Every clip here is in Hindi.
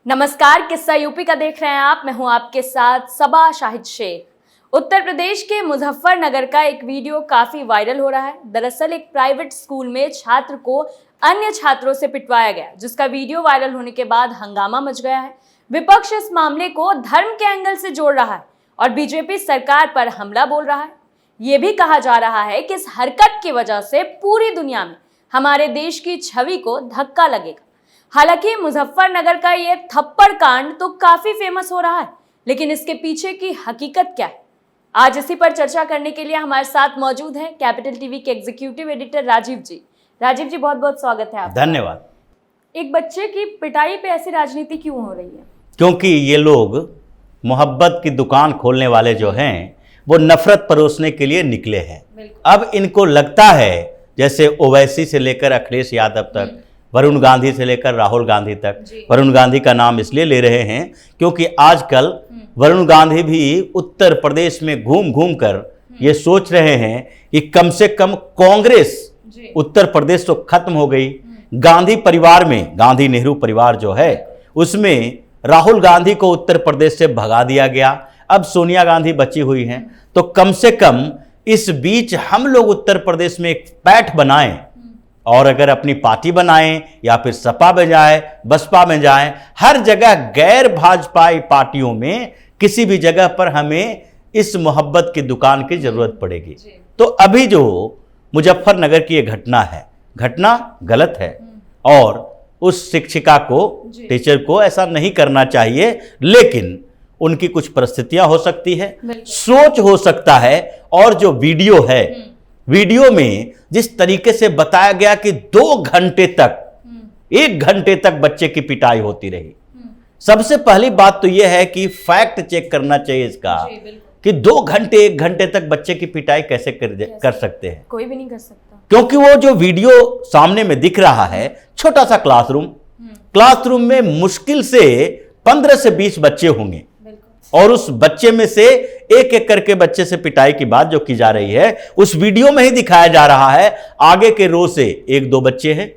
नमस्कार, किस्सा यूपी का देख रहे हैं आप। मैं हूं आपके साथ सबा शाहिद शेख। उत्तर प्रदेश के मुजफ्फरनगर का एक वीडियो काफी वायरल हो रहा है। दरअसल एक प्राइवेट स्कूल में छात्र को अन्य छात्रों से पिटवाया गया, जिसका वीडियो वायरल होने के बाद हंगामा मच गया है। विपक्ष इस मामले को धर्म के एंगल से जोड़ रहा है और बीजेपी सरकार पर हमला बोल रहा है। ये भी कहा जा रहा है कि इस हरकत की वजह से पूरी दुनिया में हमारे देश की छवि को धक्का लगेगा। हालांकि मुजफ्फरनगर का ये थप्पड़ कांड तो काफी फेमस हो रहा है, लेकिन इसके पीछे की हकीकत क्या है, आज इसी पर चर्चा करने के लिए हमारे साथ मौजूद हैं कैपिटल टीवी के एग्जीक्यूटिव एडिटर राजीव जी। राजीव जी, बहुत बहुत स्वागत है आपका। धन्यवाद। एक बच्चे की पिटाई पे ऐसी राजनीति क्यों हो रही है? क्योंकि ये लोग मोहब्बत की दुकान खोलने वाले जो हैं वो नफरत परोसने के लिए निकले हैं। अब इनको लगता है जैसे ओवैसी से लेकर अखिलेश यादव तक, वरुण गांधी से लेकर राहुल गांधी तक। वरुण गांधी का नाम इसलिए ले रहे हैं क्योंकि आजकल वरुण गांधी भी उत्तर प्रदेश में घूम घूम कर ये सोच रहे हैं कि कम से कम कांग्रेस उत्तर प्रदेश तो खत्म हो गई। गांधी परिवार में, गांधी नेहरू परिवार जो है उसमें राहुल गांधी को उत्तर प्रदेश से भगा दिया गया। अब सोनिया गांधी बची हुई हैं, तो कम से कम इस बीच हम लोग उत्तर प्रदेश में एक पैठ बनाएं और अगर अपनी पार्टी बनाएं या फिर सपा में जाए, बसपा में जाए, हर जगह गैर भाजपाई पार्टियों में किसी भी जगह पर हमें इस मोहब्बत की दुकान की जरूरत पड़ेगी। तो अभी जो मुजफ्फरनगर की ये घटना है, घटना गलत है और उस शिक्षिका को, टीचर को ऐसा नहीं करना चाहिए, लेकिन उनकी कुछ परिस्थितियां हो सकती है, सोच हो सकता है। और जो वीडियो है, वीडियो में जिस तरीके से बताया गया कि 2 घंटे तक, 1 घंटे तक बच्चे की पिटाई होती रही। सबसे पहली बात तो यह है कि फैक्ट चेक करना चाहिए इसका कि 2 घंटे 1 घंटे तक बच्चे की पिटाई कैसे कर सकते हैं। कोई भी नहीं कर सकता, क्योंकि वो जो वीडियो सामने में दिख रहा है, छोटा सा क्लासरूम में मुश्किल से 15 से 20 बच्चे होंगे और उस बच्चे में से एक एक करके बच्चे से पिटाई की बात जो की जा रही है उस वीडियो में ही दिखाया जा रहा है। आगे के रो से 1-2 बच्चे हैं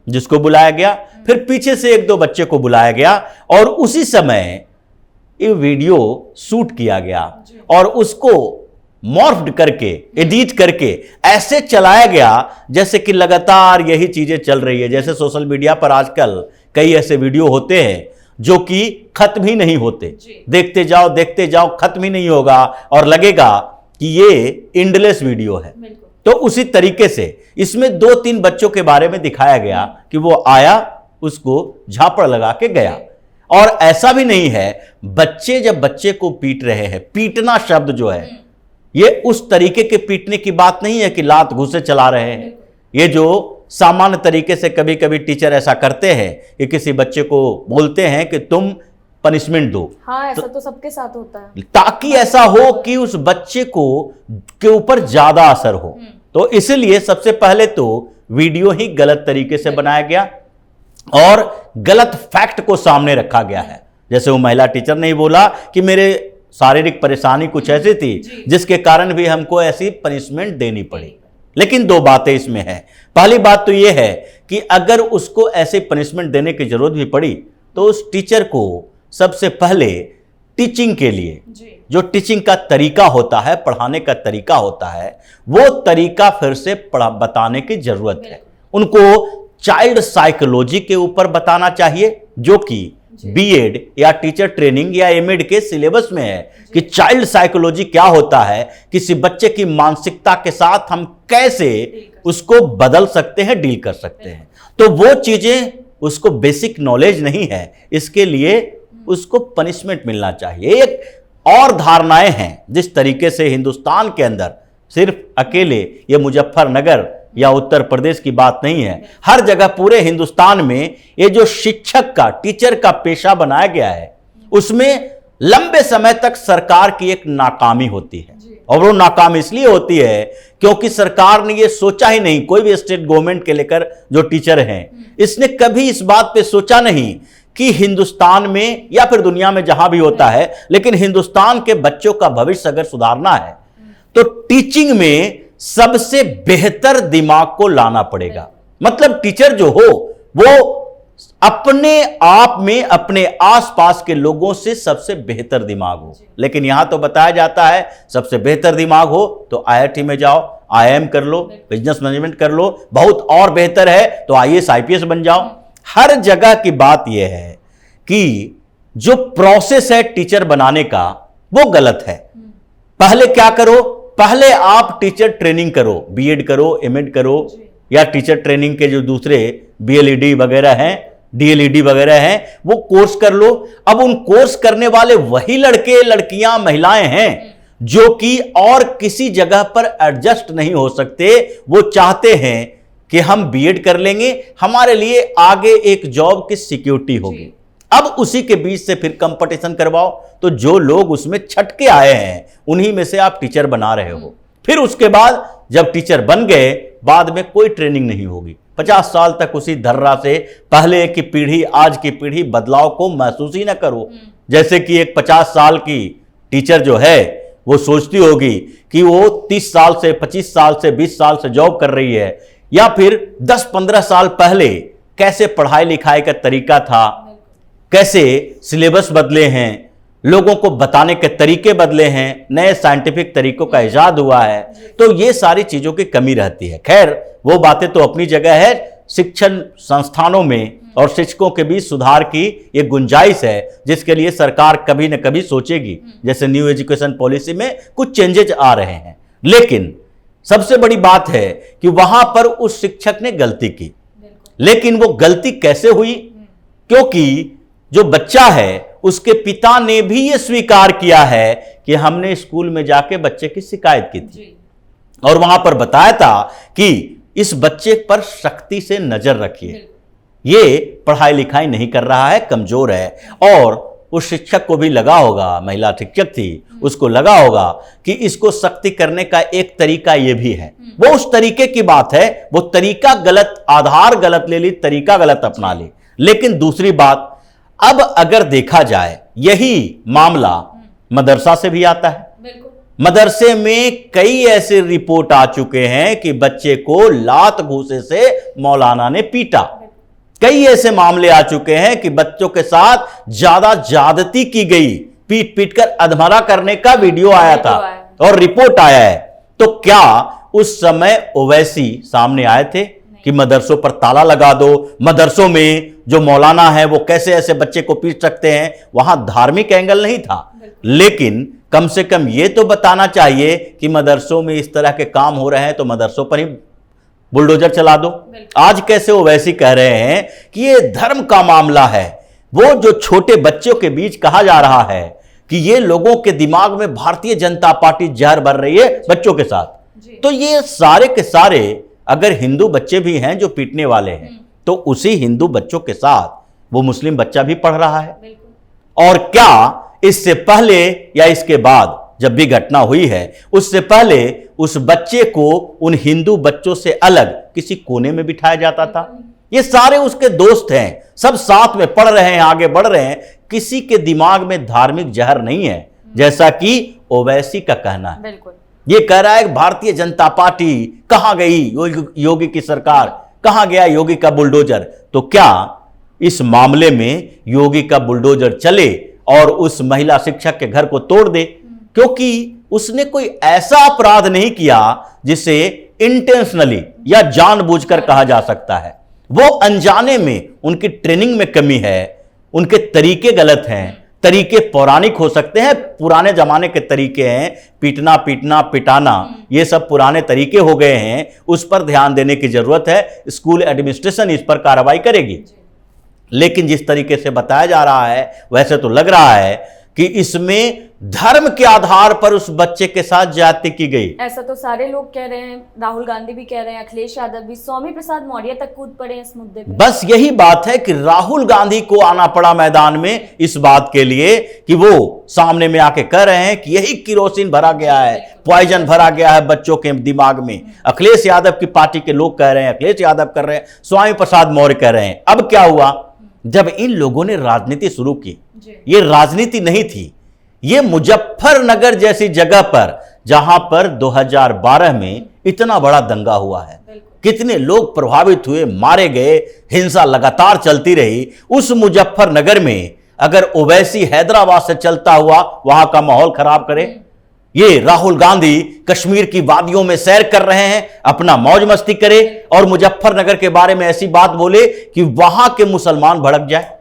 जिसको बुलाया गया, फिर पीछे से 1-2 बच्चे को बुलाया गया और उसी समय ये वीडियो शूट किया गया और उसको मॉर्फ्ड करके, एडिट करके ऐसे चलाया गया जैसे कि लगातार यही चीजें चल रही है। जैसे सोशल मीडिया पर आजकल कई ऐसे वीडियो होते हैं जो कि खत्म ही नहीं होते, देखते जाओ खत्म ही नहीं होगा और लगेगा कि ये एंडलेस वीडियो है। तो उसी तरीके से इसमें 2-3 बच्चों के बारे में दिखाया गया कि वो आया, उसको झापड़ लगा के गया। और ऐसा भी नहीं है, बच्चे जब बच्चे को पीट रहे हैं, पीटना शब्द जो है ये उस तरीके के पीटने की बात नहीं है कि लात घूंसे चला रहे हैं। ये जो सामान्य तरीके से कभी कभी टीचर ऐसा करते हैं कि किसी बच्चे को बोलते हैं कि तुम पनिशमेंट दो। हाँ, ऐसा तो सबके साथ होता है, ताकि ऐसा हो कि उस बच्चे को के ऊपर ज्यादा असर हो। तो इसलिए सबसे पहले तो वीडियो ही गलत तरीके से बनाया गया और गलत फैक्ट को सामने रखा गया है। जैसे वो महिला टीचर ने बोला कि मेरे शारीरिक परेशानी कुछ ऐसी थी जिसके कारण भी हमको ऐसी पनिशमेंट देनी पड़ी। लेकिन 2 बातें इसमें है। पहली बात तो यह है कि अगर उसको ऐसे पनिशमेंट देने की जरूरत भी पड़ी तो उस टीचर को सबसे पहले टीचिंग के लिए जो टीचिंग का तरीका होता है, पढ़ाने का तरीका होता है, वो तरीका फिर से बताने की जरूरत है। उनको चाइल्ड साइकोलॉजी के ऊपर बताना चाहिए जो कि बीएड या टीचर ट्रेनिंग या एमएड के सिलेबस में है कि चाइल्ड साइकोलॉजी क्या होता है, किसी बच्चे की मानसिकता के साथ हम कैसे उसको बदल सकते हैं, डील कर सकते हैं। तो वो चीजें उसको बेसिक नॉलेज नहीं है, इसके लिए उसको पनिशमेंट मिलना चाहिए। एक और धारणाएं हैं जिस तरीके से हिंदुस्तान के अंदर, सिर्फ अकेले ये मुजफ्फरनगर या उत्तर प्रदेश की बात नहीं है, हर जगह पूरे हिंदुस्तान में ये जो शिक्षक का, टीचर का पेशा बनाया गया है उसमें लंबे समय तक सरकार की एक नाकामी होती है। और वो नाकामी इसलिए होती है क्योंकि सरकार ने ये सोचा ही नहीं, कोई भी स्टेट गवर्नमेंट के लेकर जो टीचर हैं इसने कभी इस बात पे सोचा नहीं कि हिंदुस्तान में या फिर दुनिया में जहां भी होता है, लेकिन हिंदुस्तान के बच्चों का भविष्य अगर सुधारना है तो टीचिंग में सबसे बेहतर दिमाग को लाना पड़ेगा। मतलब टीचर जो हो वो अपने आप में अपने आसपास के लोगों से सबसे बेहतर दिमाग हो। लेकिन यहां तो बताया जाता है सबसे बेहतर दिमाग हो तो IIT में जाओ, IIM कर लो, बिजनेस मैनेजमेंट कर लो, बहुत और बेहतर है तो IAS IPS बन जाओ। हर जगह की बात यह है कि जो प्रोसेस है टीचर बनाने का वो गलत है। पहले क्या करो, पहले आप टीचर ट्रेनिंग करो, BEd करो, MAd करो, या टीचर ट्रेनिंग के जो दूसरे BLED वगैरह हैं, DLED वगैरह हैं, वो कोर्स कर लो। अब उन कोर्स करने वाले वही लड़के लड़कियां महिलाएं हैं जो कि और किसी जगह पर एडजस्ट नहीं हो सकते। वो चाहते हैं कि हम BEd कर लेंगे, हमारे लिए आगे एक जॉब की सिक्योरिटी होगी। अब उसी के बीच से फिर कंपटीशन करवाओ, तो जो लोग उसमें छटके आए हैं उन्हीं में से आप टीचर बना रहे हो। फिर उसके बाद जब टीचर बन गए, बाद में कोई ट्रेनिंग नहीं होगी। 50 साल तक उसी धर्रा से पहले की पीढ़ी, आज की पीढ़ी बदलाव को महसूस ही ना करो। जैसे कि एक 50 साल की टीचर जो है वो सोचती होगी कि वो 30 साल से, 25 साल से, 20 साल से जॉब कर रही है, या फिर 10-15 साल पहले कैसे पढ़ाई लिखाई का तरीका था, कैसे सिलेबस बदले हैं, लोगों को बताने के तरीके बदले हैं, नए साइंटिफिक तरीकों का इजाद हुआ है, तो ये सारी चीजों की कमी रहती है। खैर वो बातें तो अपनी जगह है, शिक्षण संस्थानों में और शिक्षकों के बीच सुधार की ये गुंजाइश है जिसके लिए सरकार कभी न कभी सोचेगी। जैसे न्यू एजुकेशन पॉलिसी में कुछ चेंजेज आ रहे हैं, लेकिन सबसे बड़ी बात है कि वहां पर उस शिक्षक ने गलती की। लेकिन वो गलती कैसे हुई? क्योंकि जो बच्चा है उसके पिता ने भी ये स्वीकार किया है कि हमने स्कूल में जाके बच्चे की शिकायत की थी और वहां पर बताया था कि इस बच्चे पर सख्ती से नजर रखिए, ये पढ़ाई लिखाई नहीं कर रहा है, कमजोर है। और उस शिक्षक को भी लगा होगा, महिला शिक्षक थी, उसको लगा होगा कि इसको सख्ती करने का एक तरीका ये भी है। वो उस तरीके की बात है, वो तरीका गलत, आधार गलत ले ली, तरीका गलत अपना ली। लेकिन दूसरी बात, अब अगर देखा जाए यही मामला मदरसा से भी आता है। मदरसे में कई ऐसे रिपोर्ट आ चुके हैं कि बच्चे को लात घूंसे से मौलाना ने पीटा। कई ऐसे मामले आ चुके हैं कि बच्चों के साथ ज्यादा ज्यादती की गई, पीट पीट कर अधमरा करने का वीडियो आया था और रिपोर्ट आया है। तो क्या उस समय ओवैसी सामने आए थे कि मदरसों पर ताला लगा दो, मदरसों में जो मौलाना है वो कैसे ऐसे बच्चे को पीट सकते हैं? वहां धार्मिक एंगल नहीं था, लेकिन कम से कम ये तो बताना चाहिए कि मदरसों में इस तरह के काम हो रहे हैं तो मदरसों पर ही बुलडोजर चला दो। आज कैसे वो वैसी कह रहे हैं कि ये धर्म का मामला है। वो जो छोटे बच्चों के बीच कहा जा रहा है कि ये लोगों के दिमाग में भारतीय जनता पार्टी जहर भर रही है बच्चों के साथ, तो ये सारे के सारे अगर हिंदू बच्चे भी हैं जो पीटने वाले हैं, तो उसी हिंदू बच्चों के साथ वो मुस्लिम बच्चा भी पढ़ रहा है। और क्या इससे पहले या इसके बाद जब भी घटना हुई है, उससे पहले उस बच्चे को उन हिंदू बच्चों से अलग किसी कोने में बिठाया जाता था? ये सारे उसके दोस्त हैं, सब साथ में पढ़ रहे हैं, आगे बढ़ रहे हैं, किसी के दिमाग में धार्मिक जहर नहीं है, जैसा कि ओवैसी का कहना है। ये कह रहा है भारतीय जनता पार्टी कहां गई, योगी की सरकार, कहां गया योगी का बुलडोजर? तो क्या इस मामले में योगी का बुलडोजर चले और उस महिला शिक्षक के घर को तोड़ दे? क्योंकि उसने कोई ऐसा अपराध नहीं किया जिसे इंटेंशनली या जानबूझकर कहा जा सकता है। वो अनजाने में, उनकी ट्रेनिंग में कमी है, उनके तरीके गलत हैं, तरीके पौराणिक हो सकते हैं, पुराने जमाने के तरीके हैं, पीटना पीटना पिटाना, ये सब पुराने तरीके हो गए हैं। उस पर ध्यान देने की जरूरत है, स्कूल एडमिनिस्ट्रेशन इस पर कार्रवाई करेगी। लेकिन जिस तरीके से बताया जा रहा है, वैसे तो लग रहा है कि इसमें धर्म के आधार पर उस बच्चे के साथ ज्यादती की गई। ऐसा तो सारे लोग कह रहे हैं, राहुल गांधी भी कह रहे हैं, अखिलेश यादव भी, स्वामी प्रसाद मौर्य तक कूद पड़े इस मुद्दे पे। बस यही बात है कि राहुल गांधी को आना पड़ा मैदान में इस बात के लिए कि वो सामने में आके कह रहे हैं कि यही किरोसिन भरा गया है, पॉइजन भरा गया है बच्चों के दिमाग में। अखिलेश यादव की पार्टी के लोग कह रहे हैं, अखिलेश यादव कर रहे हैं, स्वामी प्रसाद मौर्य कह रहे हैं। अब क्या हुआ, जब इन लोगों ने राजनीति शुरू की, ये राजनीति नहीं थी, ये मुजफ्फरनगर जैसी जगह पर, जहां पर 2012 में इतना बड़ा दंगा हुआ है, कितने लोग प्रभावित हुए, मारे गए, हिंसा लगातार चलती रही। उस मुजफ्फरनगर में अगर ओवैसी हैदराबाद से चलता हुआ वहां का माहौल खराब करे, ये राहुल गांधी कश्मीर की वादियों में सैर कर रहे हैं, अपना मौज मस्ती करे और मुजफ्फरनगर के बारे में ऐसी बात बोले कि वहां के मुसलमान भड़क जाए।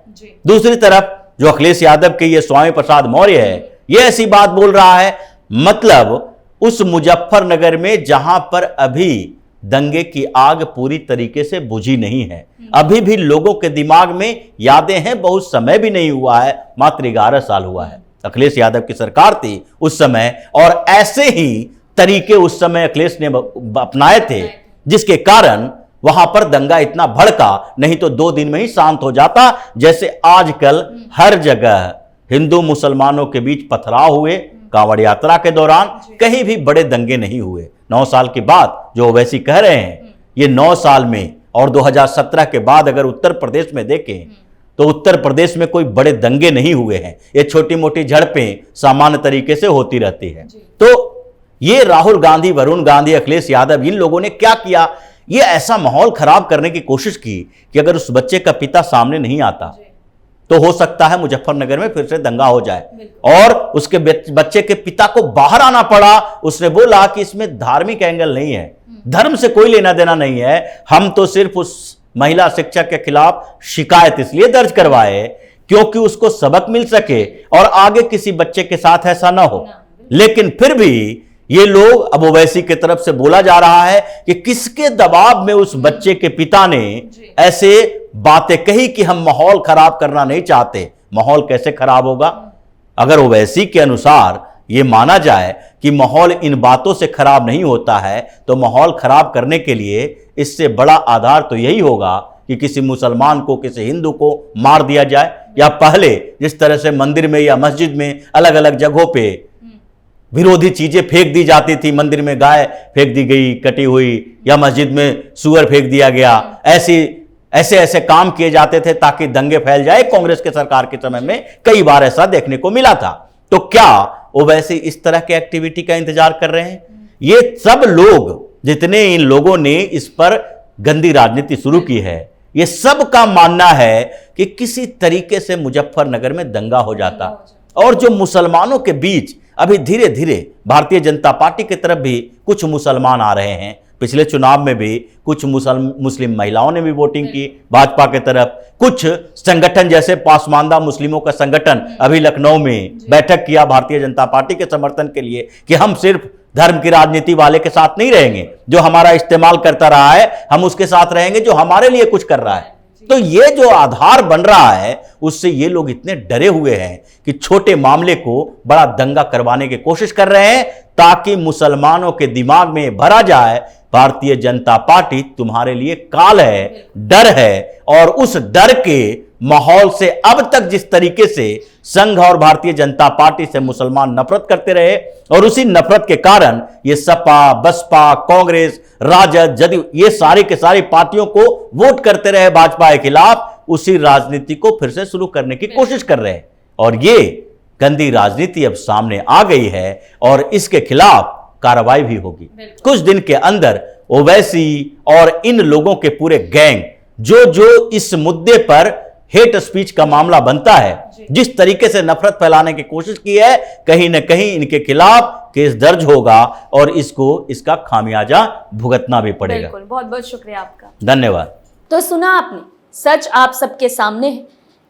दूसरी तरफ जो अखिलेश यादव के ये स्वामी प्रसाद मौर्य है, ये ऐसी बात बोल रहा है। मतलब उस मुजफ्फरनगर में जहां पर अभी दंगे की आग पूरी तरीके से बुझी नहीं है, अभी भी लोगों के दिमाग में यादें हैं, बहुत समय भी नहीं हुआ है, मात्र 11 साल हुआ है। अखिलेश यादव की सरकार थी उस समय, और ऐसे ही तरीके उस समय अखिलेश ने अपनाए थे, जिसके कारण वहां पर दंगा इतना भड़का, नहीं तो 2 दिन में ही शांत हो जाता। जैसे आजकल हर जगह हिंदू मुसलमानों के बीच पथराव हुए, कांवड़ यात्रा के दौरान कहीं भी बड़े दंगे नहीं हुए। 9 साल के बाद जो ओवैसी कह रहे हैं, ये 9 साल में और 2017 के बाद अगर उत्तर प्रदेश में देखें तो उत्तर प्रदेश में कोई बड़े दंगे नहीं हुए हैं। ये छोटी मोटी झड़पें सामान्य तरीके से होती रहती है। तो ये राहुल गांधी, वरुण गांधी, अखिलेश यादव, इन लोगों ने क्या किया, ये ऐसा माहौल खराब करने की कोशिश की कि अगर उस बच्चे का पिता सामने नहीं आता तो हो सकता है मुजफ्फरनगर में फिर से दंगा हो जाए। और उसके बच्चे के पिता को बाहर आना पड़ा। उसने बोला कि इसमें धार्मिक एंगल नहीं है, धर्म से कोई लेना देना नहीं है, हम तो सिर्फ उस महिला शिक्षक के खिलाफ शिकायत इसलिए दर्ज करवाए क्योंकि उसको सबक मिल सके और आगे किसी बच्चे के साथ ऐसा ना हो। लेकिन फिर भी ये लोग, अब ओवैसी की तरफ से बोला जा रहा है कि किसके दबाव में उस बच्चे के पिता ने ऐसे बातें कही कि हम माहौल खराब करना नहीं चाहते। माहौल कैसे खराब होगा? अगर ओवैसी के अनुसार ये माना जाए कि माहौल इन बातों से खराब नहीं होता है, तो माहौल खराब करने के लिए इससे बड़ा आधार तो यही होगा कि किसी मुसलमान को, किसी हिंदू को मार दिया जाए, या पहले जिस तरह से मंदिर में या मस्जिद में अलग अलग जगहों पे विरोधी चीजें फेंक दी जाती थी, मंदिर में गाय फेंक दी गई कटी हुई, या मस्जिद में सुअर फेंक दिया गया, ऐसे काम किए जाते थे ताकि दंगे फैल जाए। कांग्रेस के सरकार के समय में कई बार ऐसा देखने को मिला था। तो क्या ओवैसी इस तरह के एक्टिविटी का इंतजार कर रहे हैं? ये सब लोग, जितने इन लोगों ने इस पर गंदी राजनीति शुरू की है, ये सब का मानना है कि किसी तरीके से मुजफ्फरनगर में दंगा हो जाता। और जो मुसलमानों के बीच अभी धीरे धीरे भारतीय जनता पार्टी की तरफ भी कुछ मुसलमान आ रहे हैं। पिछले चुनाव में भी कुछ मुस्लिम महिलाओं ने भी वोटिंग की भाजपा की तरफ। कुछ संगठन जैसे पासमानदा मुस्लिमों का संगठन अभी लखनऊ में बैठक किया भारतीय जनता पार्टी के समर्थन के लिए कि हम सिर्फ धर्म की राजनीति वाले के साथ नहीं रहेंगे, जो हमारा इस्तेमाल करता रहा है हम उसके साथ रहेंगे, जो हमारे लिए कुछ कर रहा है। तो ये जो आधार बन रहा है, उससे ये लोग इतने डरे हुए हैं कि छोटे मामले को बड़ा दंगा करवाने की कोशिश कर रहे हैं, ताकि मुसलमानों के दिमाग में भरा जाए भारतीय जनता पार्टी तुम्हारे लिए काल है, डर है। और उस डर के माहौल से अब तक जिस तरीके से संघ और भारतीय जनता पार्टी से मुसलमान नफरत करते रहे, और उसी नफरत के कारण ये सपा, बसपा, कांग्रेस, राजद, जदयू, ये सारी के सारी पार्टियों को वोट करते रहे भाजपा के खिलाफ, उसी राजनीति को फिर से शुरू करने की कोशिश कर रहे हैं। और ये गंदी राजनीति अब सामने आ गई है और इसके खिलाफ कार्रवाई भी होगी। कुछ दिन के अंदर ओवैसी और इन लोगों के पूरे गैंग जो इस मुद्दे पर हेट स्पीच का मामला बनता है, जिस तरीके से नफरत फैलाने की कोशिश की है, कहीं ना कहीं इनके खिलाफ केस दर्ज होगा और इसका खामियाजा भुगतना भी पड़ेगा। बिल्कुल, बहुत बहुत शुक्रिया आपका, धन्यवाद। तो सुना आपने, सच आप सबके सामने है।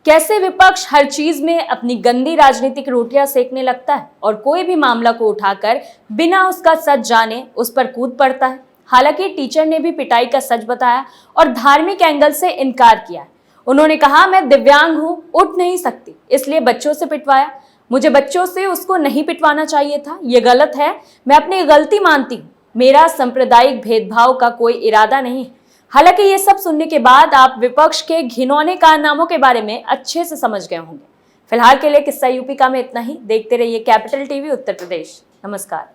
कैसे विपक्ष हर चीज में अपनी गंदी राजनीतिक रोटियां सेकने लगता है और कोई भी मामला को उठाकर बिना उसका सच जाने उस पर कूद पड़ता है। हालांकि टीचर ने भी पिटाई का सच बताया और धार्मिक एंगल से इनकार किया है। उन्होंने कहा, मैं दिव्यांग हूं, उठ नहीं सकती, इसलिए बच्चों से पिटवाया। मुझे बच्चों से उसको नहीं पिटवाना चाहिए था, ये गलत है, मैं अपनी गलती मानती हूँ, मेरा सांप्रदायिक भेदभाव का कोई इरादा नहीं। हालांकि ये सब सुनने के बाद आप विपक्ष के घिनौने कारनामों के बारे में अच्छे से समझ गए होंगे। फिलहाल के लिए किस्सा यूपी का में इतना ही। देखते रहिए कैपिटल टीवी उत्तर प्रदेश। नमस्कार।